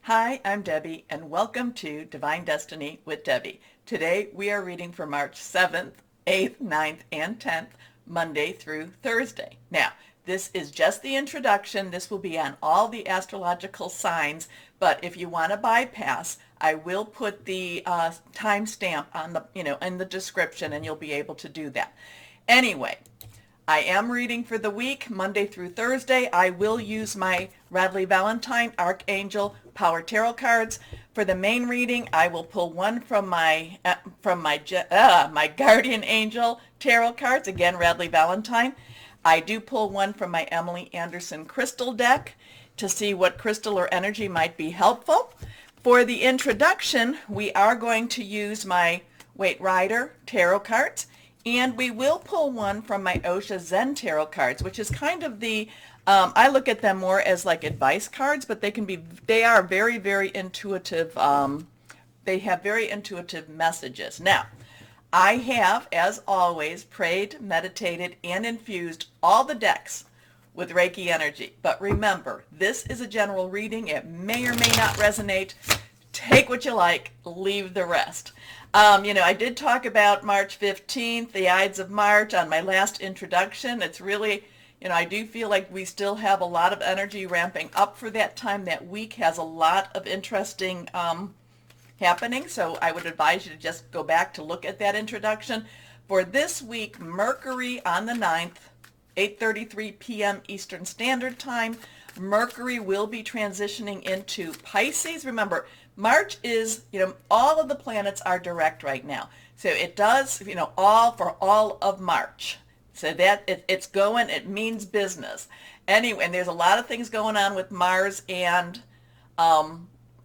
Hi, I'm Debbie, and welcome to Divine Destiny with Debbie. Today we are reading for March 7th, 8th, 9th, and 10th, Monday through Thursday. Now, this is just the introduction. This will be on all the astrological signs, but if you want to bypass, I will put the timestamp on the, in the description, and you'll be able to do that. Anyway, I am reading for the week, Monday through Thursday. I will use my Radley Valentine Archangel Power Tarot cards. For the main reading, I will pull one from my Guardian Angel Tarot cards, again, Radley Valentine. I do pull one from my Emily Anderson Crystal deck to see what crystal or energy might be helpful. For the introduction, we are going to use my Waite Rider Tarot cards. And we will pull one from my Osha Zen Tarot cards, which is kind of the, I look at them more as like advice cards, but they are very, very intuitive. They have very intuitive messages. Now, I have, as always, prayed, meditated, and infused all the decks with Reiki energy. But remember, this is a general reading. It may or may not resonate. Take what you like, leave the rest. I did talk about March 15th, the Ides of March, on my last introduction. It's really, I do feel like we still have a lot of energy ramping up for that time. That week has a lot of interesting happening, so I would advise you to just go back to look at that introduction. For this week, Mercury on the 9th, 8:33 p.m. Eastern Standard Time. Mercury will be transitioning into Pisces. Remember, March is, all of the planets are direct right now. So it does, all for all of March. So that it's going, it means business. Anyway, and there's a lot of things going on with Mars and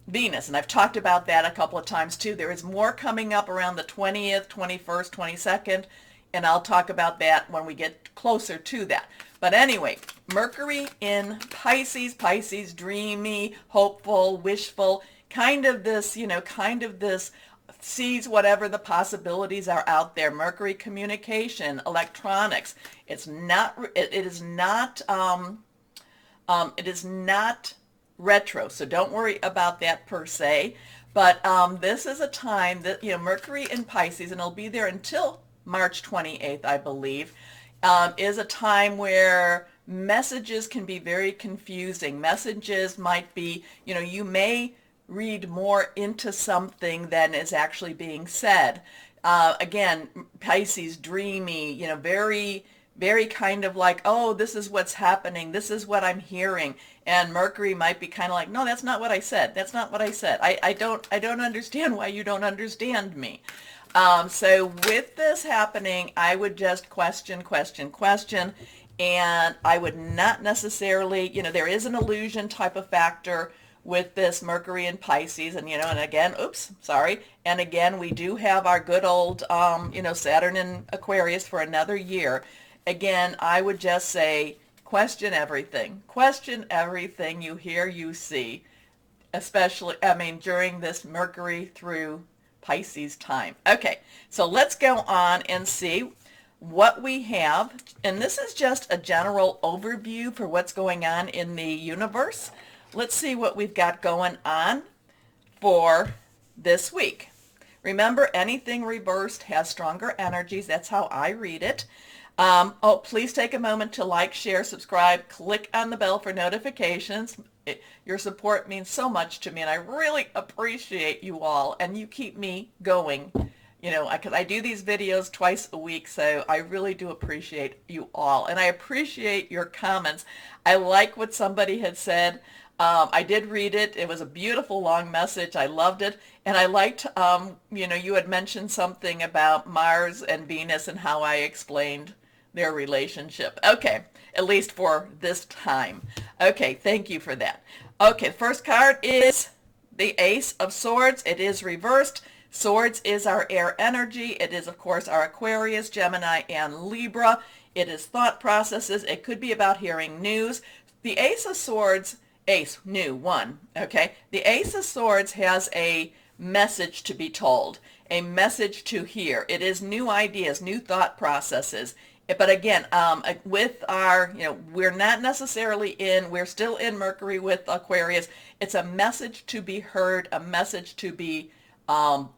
Venus. And I've talked about that a couple of times too. There is more coming up around the 20th, 21st, 22nd. And I'll talk about that when we get closer to that. But anyway, Mercury in Pisces, Pisces, dreamy, hopeful, wishful, kind of this sees whatever the possibilities are out there. Mercury communication, electronics. It is not retro, so don't worry about that per se. But this is a time that, Mercury in Pisces, and it'll be there until March 28th, I believe, is a time where messages can be very confusing. Messages might be, you may read more into something than is actually being said. Again, Pisces, dreamy, very, very kind of like, oh, this is what's happening. This is what I'm hearing. And Mercury might be kind of like, no, that's not what I said. That's not what I said. I don't understand why you don't understand me. So with this happening, I would just question, and I would not necessarily, there is an illusion type of factor with this Mercury in Pisces, and and again, and again, we do have our good old, Saturn in Aquarius for another year. Again, I would just say, question everything you hear, you see, especially, during this Mercury through Pisces time. Okay, so let's go on and see what we have. And this is just a general overview for what's going on in the universe. Let's see what we've got going on for this week. Remember, anything reversed has stronger energies. That's how I read it. Please take a moment to like, share, subscribe, click on the bell for notifications. Your support means so much to me, and I really appreciate you all, and you keep me going, because I do these videos twice a week, so I really do appreciate you all, and I appreciate your comments. I like what somebody had said. I did read it. It was a beautiful long message. I loved it, and I liked, you had mentioned something about Mars and Venus and how I explained their relationship. Okay, at least for this time. Okay, thank you for that. Okay, first card is the Ace of Swords. It is reversed. Swords is our air energy. It is, of course, our Aquarius, Gemini, and Libra. It is thought processes. It could be about hearing news. The Ace of Swords, new one, okay? The Ace of Swords has a message to be told, a message to hear. It is new ideas, new thought processes. But again, with our, we're not necessarily we're still in Mercury with Aquarius. It's a message to be heard, a message um,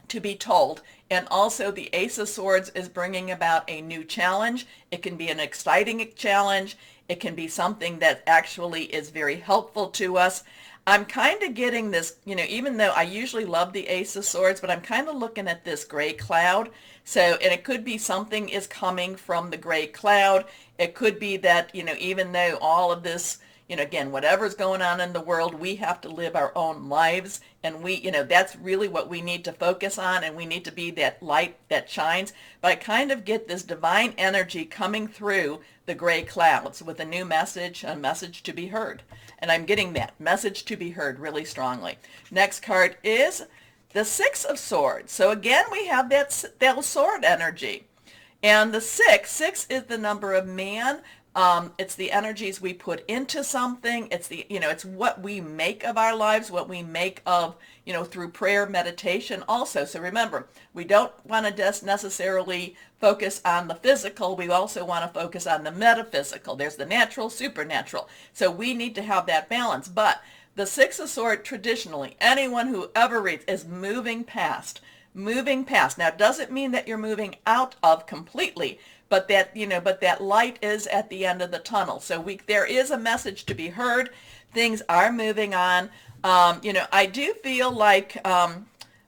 to be told. And also the Ace of Swords is bringing about a new challenge. It can be an exciting challenge. It can be something that actually is very helpful to us. I'm kind of getting this, even though I usually love the Ace of Swords, but I'm kind of looking at this gray cloud. So, and it could be something is coming from the gray cloud. It could be that, even though all of this, again, whatever's going on in the world, we have to live our own lives. And that's really what we need to focus on. And we need to be that light that shines. But I kind of get this divine energy coming through the gray clouds with a new message, a message to be heard. And I'm getting that message to be heard really strongly. Next card is the Six of Swords. So again, we have that sword energy. And the six is the number of man. It's the energies we put into something. It's it's what we make of our lives, what we make of, through prayer, meditation also. So remember, we don't want to just necessarily focus on the physical. We also want to focus on the metaphysical. There's the natural, supernatural. So we need to have that balance. But the Six of Swords, traditionally, anyone who ever reads is moving past. Moving past. Now, it doesn't mean that you're moving out of completely, but that light is at the end of the tunnel. So there is a message to be heard. Things are moving on. I do feel like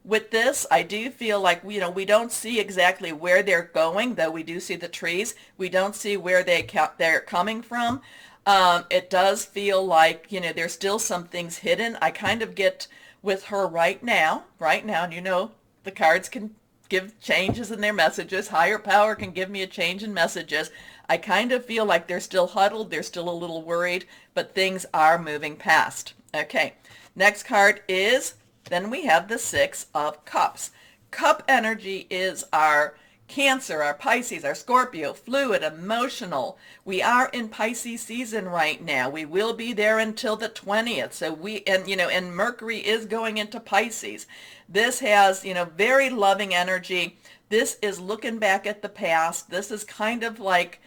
with this, I do feel like, we don't see exactly where they're going, though we do see the trees. We don't see where they're coming from. It does feel like, there's still some things hidden. I kind of get with her right now, and the cards can give changes in their messages. Higher power can give me a change in messages. I kind of feel like they're still huddled. They're still a little worried, but things are moving past. Okay, next card is, then we have the Six of Cups. Cup energy is our Cancer, our Pisces, our Scorpio, fluid, emotional. We are in Pisces season right now. We will be there until the 20th. So and Mercury is going into Pisces. This has, very loving energy. This is looking back at the past. This is kind of like,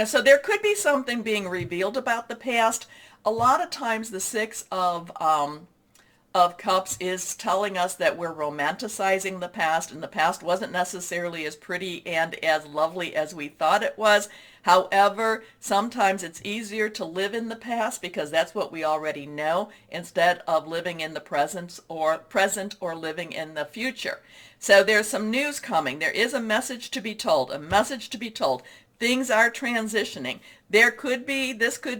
so there could be something being revealed about the past. A lot of times the Six of Cups is telling us that we're romanticizing the past, and the past wasn't necessarily as pretty and as lovely as we thought it was. However, sometimes it's easier to live in the past because that's what we already know, instead of living in the present or living in the future. So there's some news coming. There is a message to be told, a message to be told. Things are transitioning. This could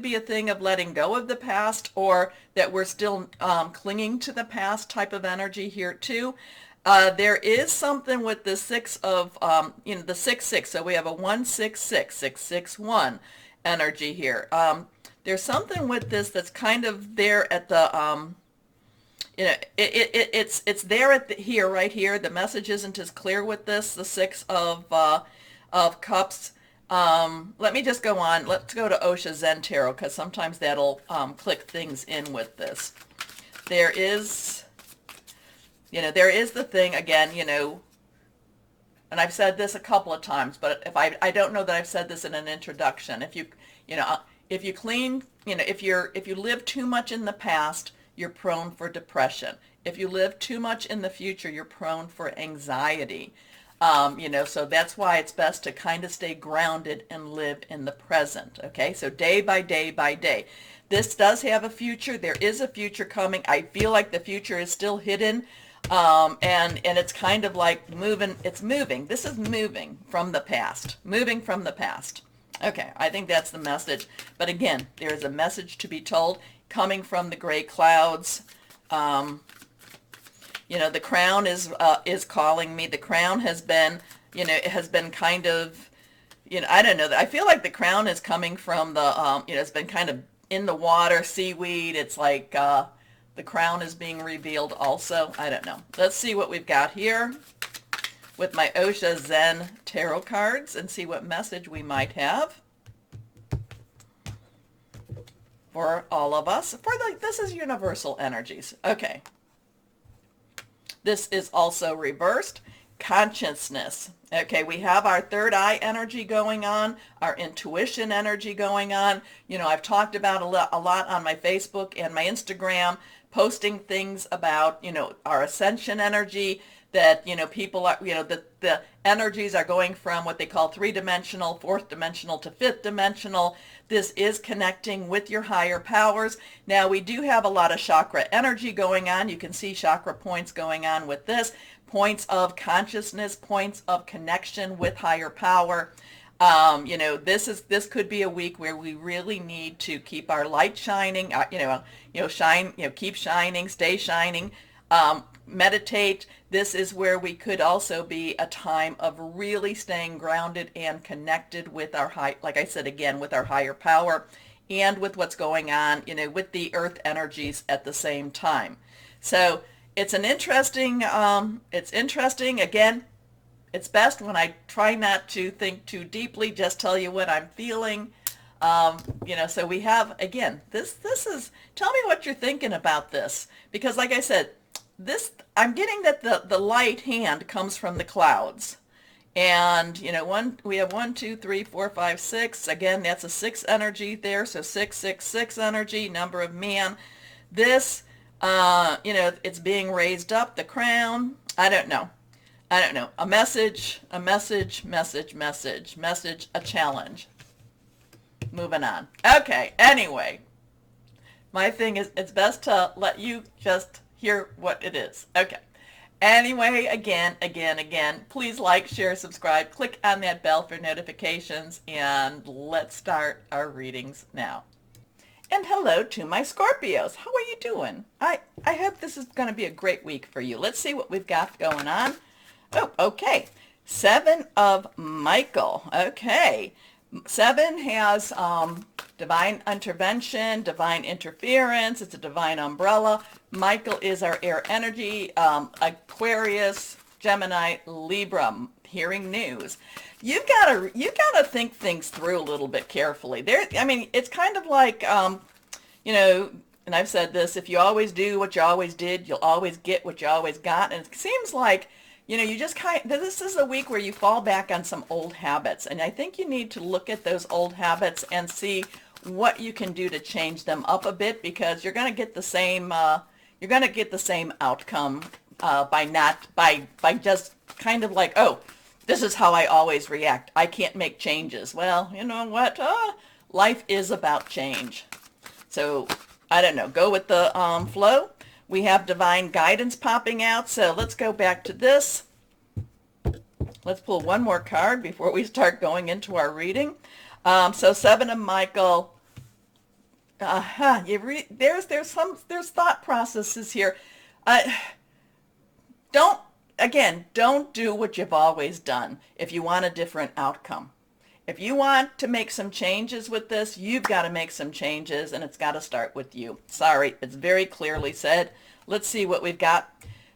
be a thing of letting go of the past, or that we're still clinging to the past type of energy here too. There is something with the six of, the 6-6. So we have a 1-6-6, 6-6-1 energy here. There's something with this that's kind of there at the, it's there at here, right here. The message isn't as clear with this, the Six of Cups. Let me just go on. Let's go to Osha Zen Tarot, because sometimes that'll click things in with this. There is the thing again, and I've said this a couple of times, but if I don't know that I've said this in an introduction. If you live too much in the past, you're prone for depression. If you live too much in the future, you're prone for anxiety. So that's why it's best to kind of stay grounded and live in the present. Okay, so day by day by day. This does have a future. There is a future coming. I feel like the future is still hidden, and it's kind of like moving. It's moving. This is moving from the past. Moving from the past. Okay, I think that's the message. But again, there is a message to be told coming from the gray clouds. The crown is calling me. The crown has been, it has been kind of, I don't know. I feel like the crown is coming from the, it's been kind of in the water, seaweed. It's like the crown is being revealed also. I don't know. Let's see what we've got here with my Osha Zen Tarot cards and see what message we might have for all of us. This is universal energies. Okay. This is also reversed. consciousness. Okay, we have our third eye energy going on, our intuition energy going on. You know, I've talked about a lot on my Facebook and my Instagram, posting things about, you know, our ascension energy, that, you know, people are, you know, the energies are going from what they call three-dimensional, fourth dimensional to fifth dimensional. This is connecting with your higher powers. Now, we do have a lot of chakra energy going on. You can see chakra points going on with this. Points of consciousness, points of connection with higher power. You know, this could be a week where we really need to keep our light shining. Keep shining, stay shining. Meditate. This is where we could also be a time of really staying grounded and connected with our like I said again, with our higher power and with what's going on, you know, with the earth energies at the same time. So it's an interesting, again, it's best when I try not to think too deeply, just tell you what I'm feeling. You know, so we have, again, this is, tell me what you're thinking about this, because like I said, I'm getting that the light hand comes from the clouds. And, you know, we have 1, 2, 3, 4, 5, 6. Again, that's a 6 energy there. So 666 energy, number of man. This, you know, it's being raised up, the crown. I don't know. A message, a challenge. Moving on. Okay, anyway. My thing is, it's best to let you just hear what it is. Okay. Anyway, again, please like, share, subscribe, click on that bell for notifications, and let's start our readings now. And hello to my Scorpios. How are you doing? I hope this is going to be a great week for you. Let's see what we've got going on. Oh, okay. 7 of Michael. Okay. 7 has divine intervention, divine interference. It's a divine umbrella. Michael is our air energy, Aquarius, Gemini, Libra, hearing news. You've got to think things through a little bit carefully. I mean, it's kind of like, you know, and I've said this, if you always do what you always did, you'll always get what you always got. And it seems like, you know, this is a week where you fall back on some old habits. And I think you need to look at those old habits and see what you can do to change them up a bit, because you're going to get the same, outcome by just kind of like, oh, this is how I always react. I can't make changes. Well, you know what? Life is about change. So, I don't know. Go with the flow. We have divine guidance popping out. So let's go back to this. Let's pull one more card before we start going into our reading. So 7 of Michael. There's thought processes here. Don't do what you've always done if you want a different outcome. If you want to make some changes with this, you've got to make some changes, and it's got to start with you. Sorry, it's very clearly said. Let's see what we've got.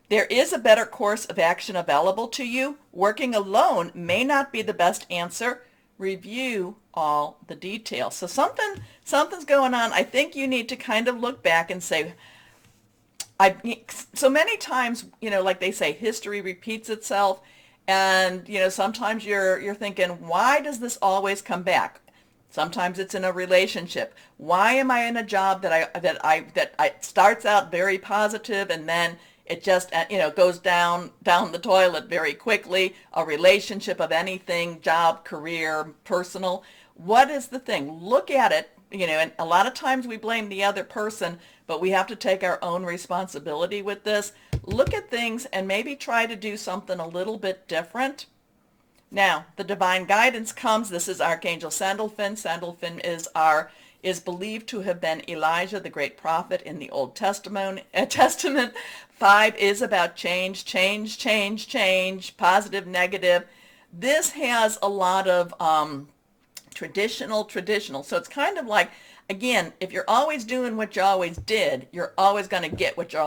There is a better course of action available to you. Working alone may not be the best answer. Review all the details. So something's going on. I think you need to kind of look back and say, so many times, you know, like they say, history repeats itself. And, you know, sometimes you're thinking, why does this always come back? Sometimes it's in a relationship. Why am I in a job that starts out very positive and then it just, you know, goes down the toilet very quickly? A relationship of anything, job, career, personal. What is the thing? Look at it, you know, and a lot of times we blame the other person, but we have to take our own responsibility with this. Look at things and maybe try to do something a little bit different. Now, the divine guidance comes. This is Archangel Sandalphon. Sandalphon is believed to have been Elijah, the great prophet in the Old Testament. 5 is about change, positive, negative. This has a lot of traditional. So it's kind of like, again, if you're always doing what you always did, you're always going to get what you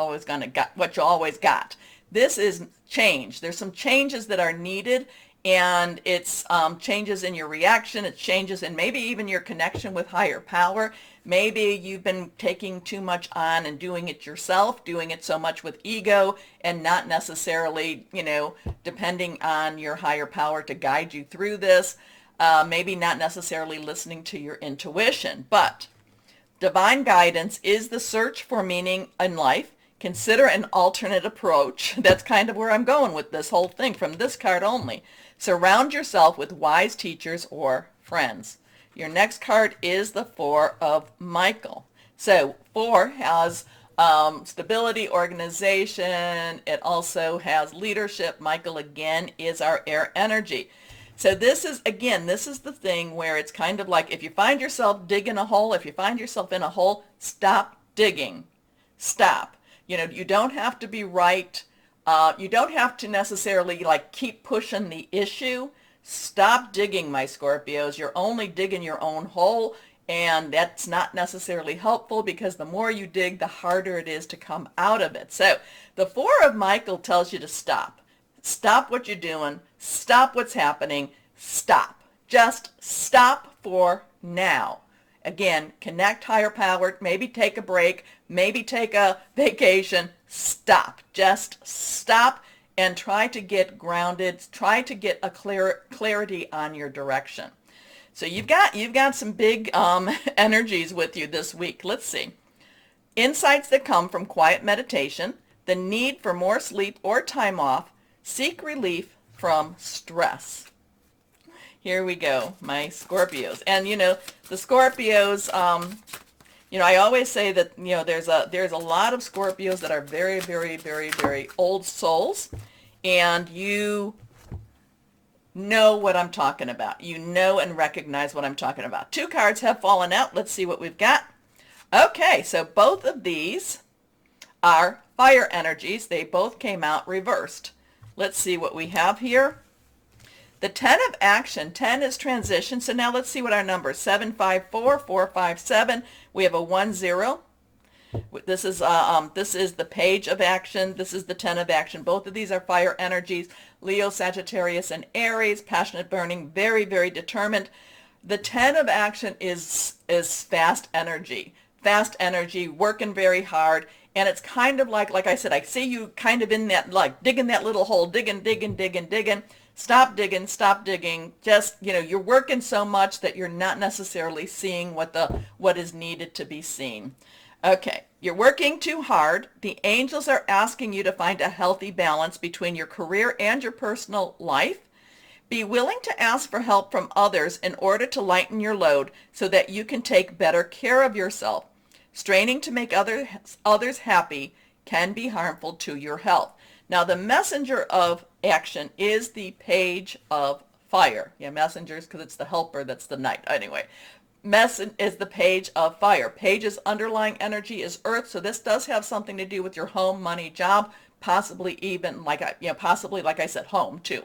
always got. This is change. There's some changes that are needed, and it's changes in your reaction, it's changes in maybe even your connection with higher power. Maybe you've been taking too much on and doing it yourself, doing it so much with ego and not necessarily, depending on your higher power to guide you through this. Maybe not necessarily listening to your intuition, but divine guidance is the search for meaning in life. Consider an alternate approach. That's kind of where I'm going with this whole thing from this card only. Surround yourself with wise teachers or friends. Your next card is the Four of Michael. So 4 has stability, organization. It also has leadership. Michael, again, is our air energy. So this is, again, this is the thing where it's kind of like if you find yourself digging a hole, if you find yourself in a hole, stop digging. Stop. You don't have to be right. You don't have to necessarily like keep pushing the issue. Stop digging, my Scorpios. You're only digging your own hole, and that's not necessarily helpful because the more you dig, the harder it is to come out of it. So the Four of Michael tells you to stop. Stop what you're doing. Stop what's happening. Stop. Just stop for now. Again, connect higher power, maybe take a break, maybe take a vacation. Stop. Just stop and try to get grounded. Try to get a clarity on your direction. So you've got some big energies with you this week. Let's see. Insights that come from quiet meditation, the need for more sleep or time off, seek relief from stress. Here we go, my Scorpios. And, the Scorpios, I always say that, there's a lot of Scorpios that are very, very, very, very old souls. And you know what I'm talking about. You know and recognize what I'm talking about. 2 cards have fallen out. Let's see what we've got. Okay, so both of these are fire energies. They both came out reversed. Let's see what we have here. The 10 of action, 10 is transition. So now let's see what our number is. 7, 5, 4, 4, 5, 7. We have a 1, 0. This is the page of action. This is the 10 of action. Both of these are fire energies. Leo, Sagittarius, and Aries. Passionate, burning, very, very determined. The 10 of action is fast energy. Fast energy, working very hard. And it's kind of like I said, I see you kind of in that, like digging that little hole, digging, digging, digging, digging. Stop digging, stop digging. Just, you're working so much that you're not necessarily seeing what is needed to be seen. Okay, you're working too hard. The angels are asking you to find a healthy balance between your career and your personal life. Be willing to ask for help from others in order to lighten your load so that you can take better care of yourself. Straining to make others happy can be harmful to your health. Now, the messenger of action is the page of fire. Yeah, messengers, because it's the helper that's the knight. Anyway, is the page of fire. Page's underlying energy is earth, so this does have something to do with your home, money, job, possibly even, like I said, home too.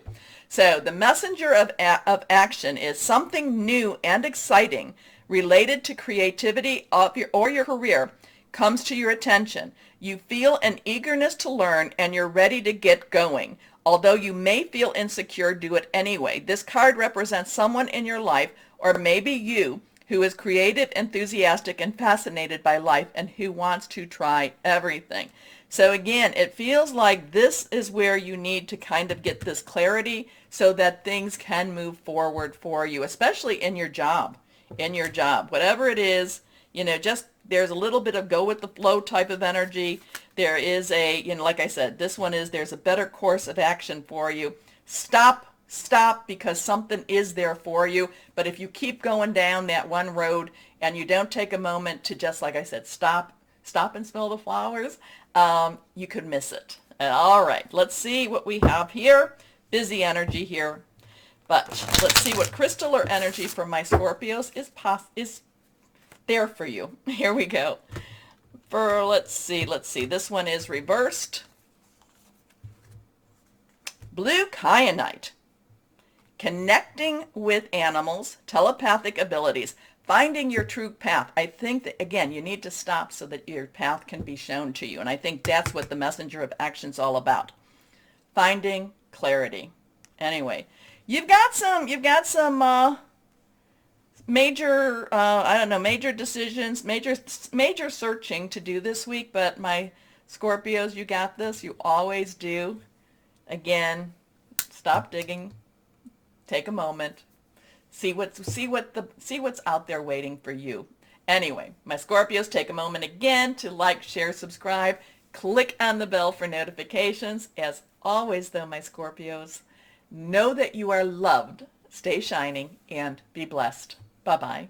So the messenger of action is something new and exciting related to creativity or your career comes to your attention. You feel an eagerness to learn and you're ready to get going. Although you may feel insecure, do it anyway. This card represents someone in your life, or maybe you, who is creative, enthusiastic, and fascinated by life and who wants to try everything. So again, it feels like this is where you need to kind of get this clarity so that things can move forward for you, especially in your job. Whatever it is, just there's a little bit of go with the flow type of energy. There is like I said, there's a better course of action for you. Stop because something is there for you. But if you keep going down that one road and you don't take a moment to just, like I said, stop and smell the flowers, you could miss it. All right, let's see what we have here. Busy energy here. But let's see what crystal or energy for my Scorpios is there for you. Here we go. Let's see. This one is reversed. Blue kyanite. Connecting with animals, telepathic abilities, finding your true path. I think that, again, you need to stop so that your path can be shown to you. And I think that's what the messenger of action is all about. Finding clarity. Anyway, you've got some major, I don't know, major decisions, major searching to do this week, but my Scorpios, you got this. You always do. Again, stop digging. Take a moment. See what's out there waiting for you. Anyway, my Scorpios, take a moment again to like, share, subscribe. Click on the bell for notifications. As always, though, my Scorpios, know that you are loved. Stay shining and be blessed. Bye-bye.